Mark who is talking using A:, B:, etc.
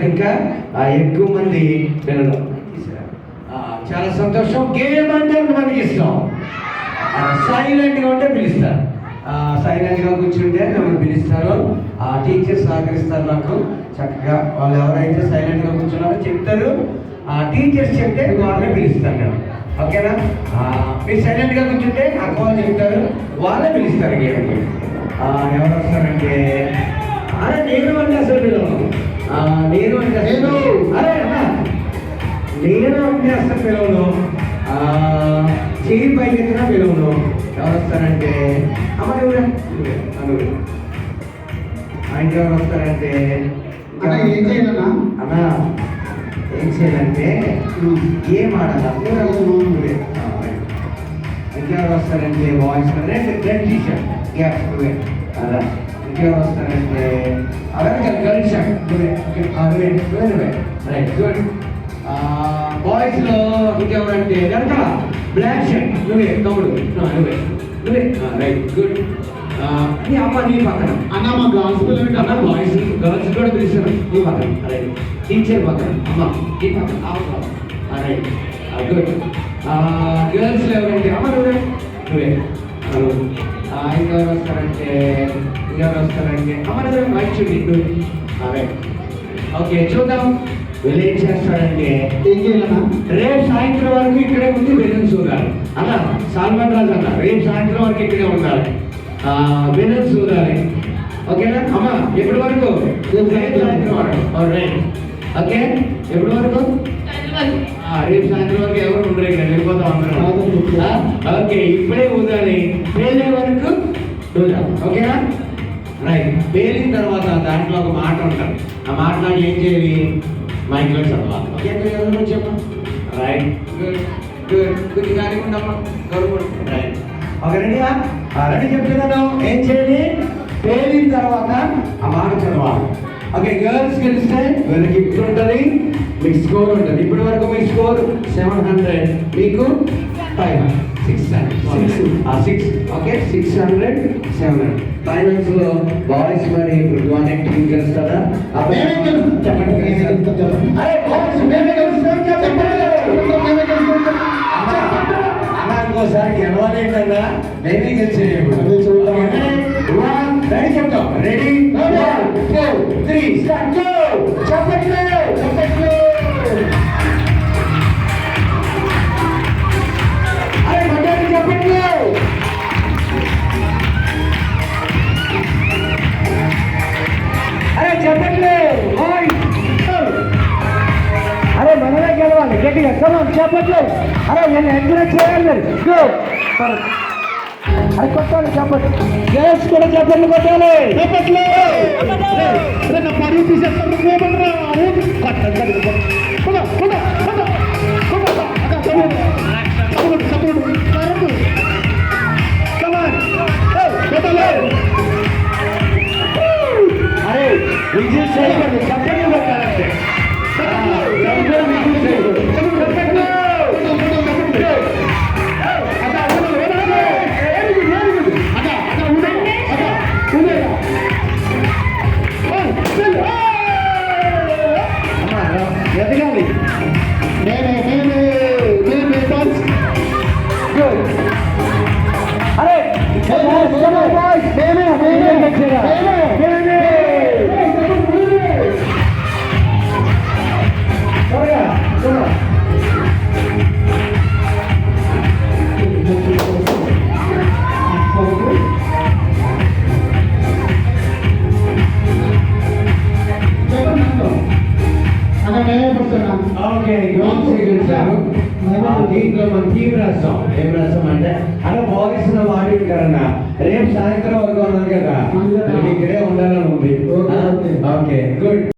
A: ఇంకా ఎక్కువ మంది పిల్లలు చాలా సంతోషం. గేమ్ అంటే మనకి ఇష్టం. సైలెంట్గా ఉంటే పిలుస్తారు. సైలెంట్గా కూర్చుంటే నన్ను పిలుస్తారు. టీచర్స్ సహకరిస్తారు నాకు చక్కగా. వాళ్ళు ఎవరైతే సైలెంట్గా కూర్చున్నారో చెప్తారు. టీచర్స్ చెప్తే వాళ్ళే పిలుస్తారు నేను. ఓకేనా? మీరు సైలెంట్గా కూర్చుంటే అక్క వాళ్ళు చెప్తారు, వాళ్ళే పిలుస్తారు గేమ్కి. ఎవరు వస్తారంటే అరే నేను అంటే అసలు పిల్లలు నేను అంటే నేను అరే నేను అంటే అసలు పిల్లలు చేయి పైకెత్తిన పిల్లలు ఎవరు వస్తారంటే అమ్మ నువ్వు ఆయనకి ఎవరు వస్తారంటే
B: ఏం చేయాలన్నా
A: అన్నా ఏం చేయాలంటే ఏం ఆడాలి ఇంకెవరు వస్తారంటే వాయిస్ రెండు టీషర్ట్ నువ్వే అలా. ఇంకెవరు వస్తారంటే అలాగే గర్ల్ షర్ట్ నువ్వే రైట్ గుడ్. బాయ్స్లో ఇంకెవరంటే వెనకాల బ్లాక్ షర్ట్ నువ్వే తమ్ముడు నువ్వే రైట్ గుడ్. నీ అమ్మ నీ పక్కన
B: అన్న మా గర్ల్స్ పిల్లలు
A: అన్న బాయ్స్ గర్ల్స్ కూడా పిలుస్తారు నీ పక్కన రైట్. టీచర్ పక్కన అమ్మ నీ పక్కన రైట్ గుడ్. గర్ల్స్లో ఎవరంటే అమ్మ నువ్వే ఇంకెవరు వస్తారంటే అమ్మ నువ్వే రైట్ చూడండి రైట్. ఓకే చూద్దాం వీళ్ళు ఏం చేస్తాడంటే
B: ఏం చేయాలన్నా
A: రేపు సాయంత్రం వరకు ఇక్కడే ఉంది బెలూన్స్ చూడాలి అన్న. సాల్మన్ రాజు అన్న రేపు సాయంత్రం వరకు ఇక్కడే ఉండాలి, బెలూన్స్ చూడాలి. ఓకేనా అమ్మ? ఎప్పటి వరకు? రేపు సాయంత్రం వరకు రైట్. ఓకే ఎప్పటి వరకు? రేపు సాయంత్రం వరకు ఎవరు ఉండరు ఇక్కడ, వెళ్ళిపోతాం అందరం. ఓకే ఇప్పుడే ఊదాలి, పేలే వరకు చూద్దాం. ఓకేనా రైట్. పేలిన తర్వాత దాంట్లో ఒక మాట ఉంటారు. ఆ మాట్లాడి ఏం చేయాలి? మైక్లో చదవాలి. ఓకే ఎవరు చెప్పు రైట్ గుడ్ గుడ్. కొద్దిగా ఉండమ్మా గౌరవ రైట్. ఓకే రెడీయా? రెడీ చెప్తున్నాను. ఏం చేయాలి? పేలిన తర్వాత ఆ మాట చదవాలి. ఓకే గర్ల్స్ గెలిస్తే వీళ్ళకి గిఫ్ట్ ఉంటుంది, మీకు స్కోర్ ఉంటుంది. ఇప్పటి వరకు మీ స్కోర్ 700, మీకు 500 600 ఓకే 600 700. ఫైనల్స్ లో బాయ్స్ మరి పృథ్వానే టీం గెలుస్తారా? ఇంకోసారి గెలవాలి ఏంటన్నా మేమే గెలిచేయము. రెడీ చెప్తాం. Ready 1 2 3 start. చెప్పట్లు అరే మధ్యాహ్నం చెప్పట్లు. అరే చెప్పట్లు అరే మనమే గెలవాలి గట్టిగా కమాన్ చెప్పట్లు. అరే నేను ఎంకరేజ్ చేయాలి. అది కొట్టాలి చెప్పట్లు. గేమ్స్ కూడా చెప్పట్లు కొట్టాలి. చెప్పట్లు అరే విజయ్ చేయకూడదు, చెప్పట్లు కొట్టాలంటే విజయ్ చేయకూడదు. ఎదగాలి. అరే దీంట్లో మన టీం రాస్తాం. ఏం రాస్తాం అంటే అలా బాయ్స్ వాడి ఉంటారన్న రేపు సాయంత్రం వరకు ఉన్నారు కదా, ఇక్కడే ఉండాలని ఉంది. Okay good.